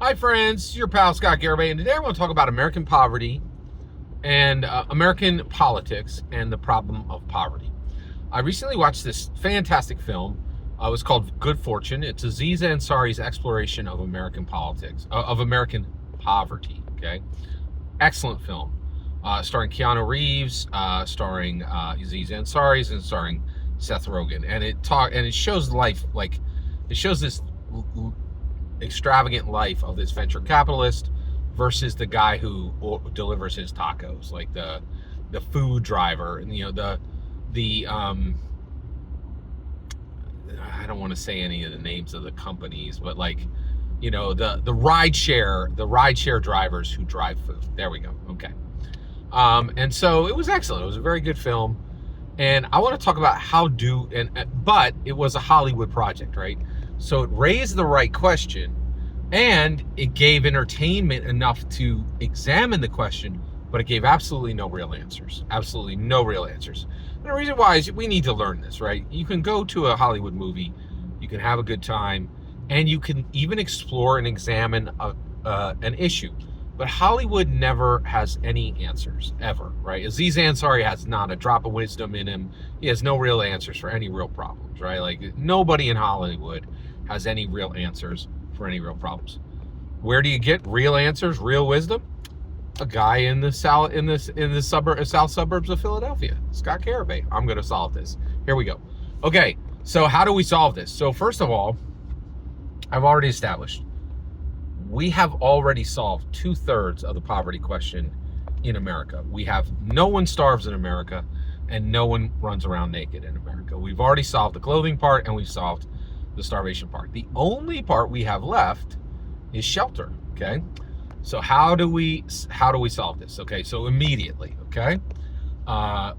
Hi, friends. It's your pal Scott Garibay, and today I want to talk about American poverty and American politics and the problem of poverty. I recently watched this fantastic film. It was called Good Fortune. It's Aziz Ansari's exploration of American politics, of American poverty. Okay, excellent film, starring Keanu Reeves, starring Aziz Ansari, and starring Seth Rogen, and it shows life like it shows this extravagant life of this venture capitalist versus the guy who delivers his tacos, like the food driver, and the I don't want to say any of the names of the companies, but like the rideshare drivers who drive food. There we go. Okay. And so it was excellent. It was a very good film, and I want to talk about but it was a Hollywood project, right? So it raised the right question, and it gave entertainment enough to examine the question, but it gave absolutely no real answers. Absolutely no real answers. And the reason why is we need to learn this, right? You can go to a Hollywood movie, you can have a good time, and you can even explore and examine an issue. But Hollywood never has any answers, ever, right? Aziz Ansari has not a drop of wisdom in him. He has no real answers for any real problems, right? Like, nobody in Hollywood has any real answers for any real problems. Where do you get real answers, real wisdom? A guy in the south suburbs of Philadelphia, Scott Garibay. I'm going to solve this. Here we go. Okay, so how do we solve this? So first of all, I've already established we have already solved 2/3 of the poverty question in America. No one starves in America, and no one runs around naked in America. We've already solved the clothing part, and we've solved the starvation part. The only part we have left is shelter. Okay, so how do we solve this? Okay, so immediately, okay,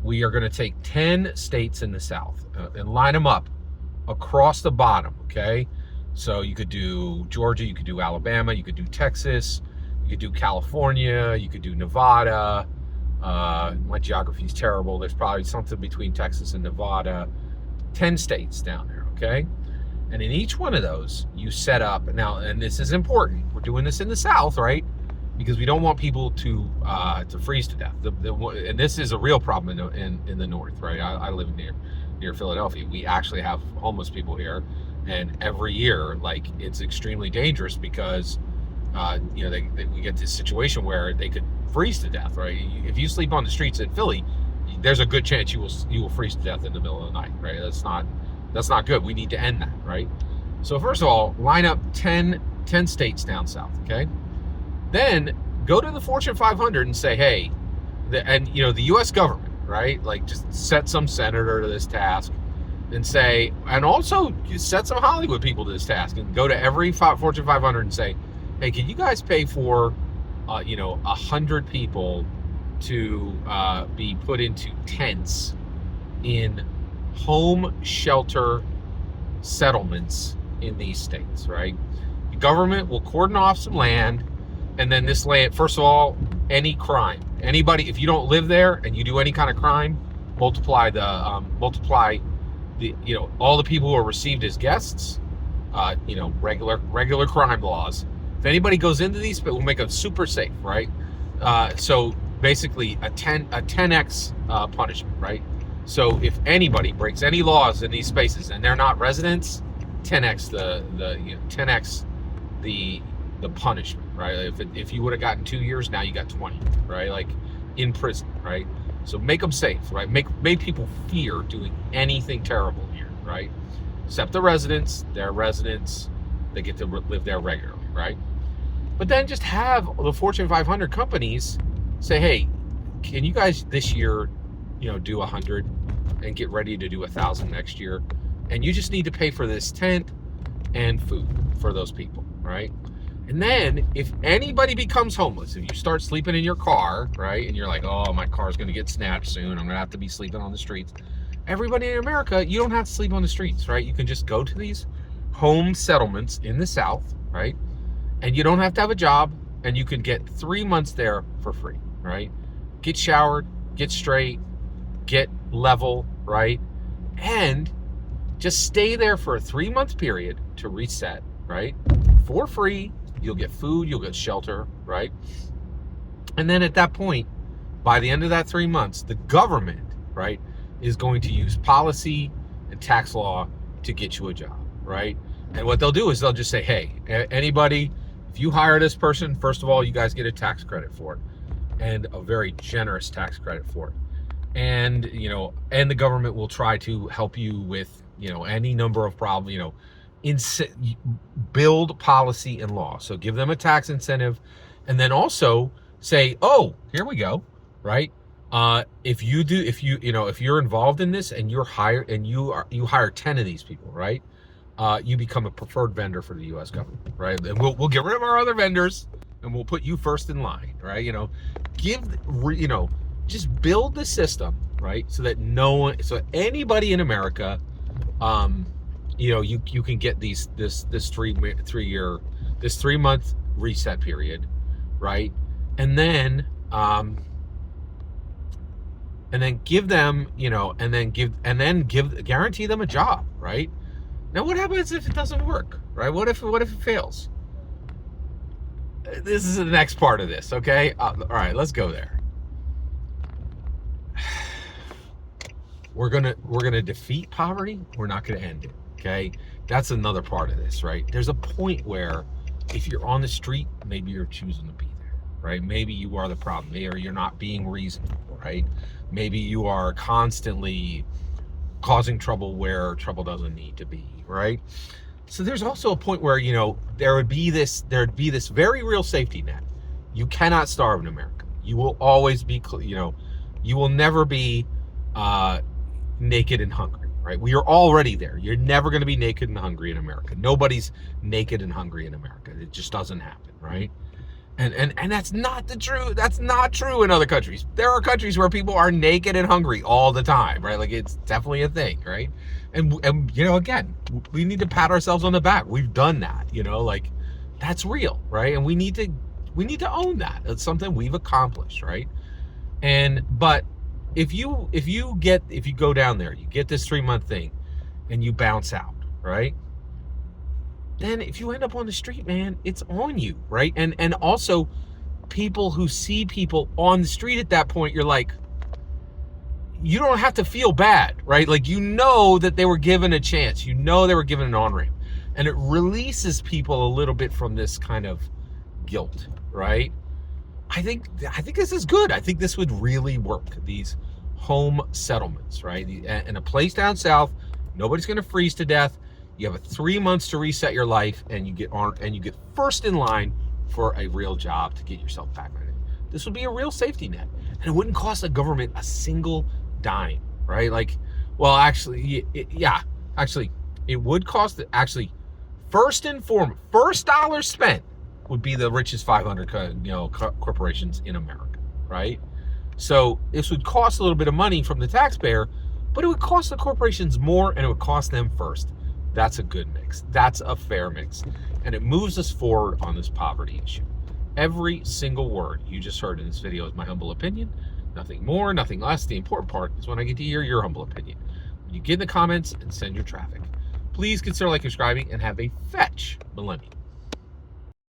we are going to take 10 states in the South and line them up across the bottom. Okay, so you could do Georgia, you could do Alabama, you could do Texas, you could do California, you could do Nevada. My geography is terrible. There's probably something between Texas and Nevada. 10 states down there. Okay. And in each one of those, you set up now, and this is important. We're doing this in the South, right? Because we don't want people to freeze to death. And this is a real problem in the North, right? I live near Philadelphia. We actually have homeless people here, and every year, like, it's extremely dangerous because we get this situation where they could freeze to death, right? If you sleep on the streets in Philly, there's a good chance you will freeze to death in the middle of the night, right? That's not good. We need to end that, right? So first of all, line up 10 states down south, okay? Then go to the Fortune 500 and say, hey, the U.S. government, right? Like, just set some senator to this task and say, and also set some Hollywood people to this task, and go to every Fortune 500 and say, hey, can you guys pay for, 100 people to be put into tents in home shelter settlements in these states, right? The government will cordon off some land, and then this land, first of all, any crime, anybody, if you don't live there and you do any kind of crime, multiply all the people who are received as guests, regular crime laws. If anybody goes into these, we'll make them super safe, right? So basically a 10x punishment, right? So if anybody breaks any laws in these spaces and they're not residents, 10x the punishment, right? If you would have gotten 2 years, now you got 20, right? Like, in prison, right? So make them safe, right? Make people fear doing anything terrible here, right? Except the residents, they're residents, they get to live there regularly, right? But then just have the Fortune 500 companies say, hey, can you guys this year, do 100 and get ready to do 1,000 next year? And you just need to pay for this tent and food for those people, right? And then if anybody becomes homeless, if you start sleeping in your car, right, and you're like, oh, my car's going to get snatched soon, I'm going to have to be sleeping on the streets. Everybody in America, you don't have to sleep on the streets, right? You can just go to these home settlements in the South, right? And you don't have to have a job, and you can get 3 months there for free, right? Get showered, get straight, get level, right? And just stay there for a 3-month period to reset, right? For free, You'll get food, you'll get shelter, right? And then at that point, by the end of that 3 months, the government, right, is going to use policy and tax law to get you a job, right? And what they'll do is they'll just say, hey, anybody, if you hire this person, first of all, you guys get a tax credit for it, and a very generous tax credit for it. And, and the government will try to help you with, any number of problems, build policy and law. So give them a tax incentive, and then also say, oh, here we go, right? If you're involved in this and you're hired and you hire 10 of these people, right? You become a preferred vendor for the U.S. government, right? And we'll get rid of our other vendors and we'll put you first in line, right? Just build the system, right? So that so anybody in America, you can get this 3 month reset period, right? And then give them, guarantee them a job, right? Now, what happens if it doesn't work, right? What if it fails? This is the next part of this, okay? All right, let's go there. We're gonna defeat poverty. We're not gonna end it, okay? That's another part of this, right? There's a point where if you're on the street, maybe you're choosing to be there, right? Maybe you are the problem, or you're not being reasonable, right? Maybe you are constantly causing trouble where trouble doesn't need to be, right? So there's also a point where, there'd be this very real safety net. You cannot starve in America. You will always be, you will never be naked and hungry, right? We are already there. You're never going to be naked and hungry in America. Nobody's naked and hungry in America. It just doesn't happen, right? And that's not true in other countries. There are countries where people are naked and hungry all the time, right? Like, it's definitely a thing, right? And again, we need to pat ourselves on the back. We've done that, that's real, right? And we need to own that. It's something we've accomplished, right? But if you go down there, you get this 3 month thing and you bounce out, right? Then if you end up on the street, man, it's on you, right? And also, people who see people on the street at that point, you're like, you don't have to feel bad, right? Like, that they were given a chance. They were given an on-ramp. And it releases people a little bit from this kind of guilt, right? I think this is good. I think this would really work. These home settlements, right? In a place down south, nobody's going to freeze to death. You have 3 months to reset your life, and you get first in line for a real job to get yourself back on it. This would be a real safety net, and it wouldn't cost the government a single dime, right? Like, well, actually, it would cost. Actually, first dollar spent would be the richest 500 corporations in America, right? So this would cost a little bit of money from the taxpayer, but it would cost the corporations more, and it would cost them first. That's a good mix. That's a fair mix. And it moves us forward on this poverty issue. Every single word you just heard in this video is my humble opinion. Nothing more, nothing less. The important part is when I get to hear your humble opinion. When you get in the comments and send your traffic. Please consider subscribing and have a fetch millennium.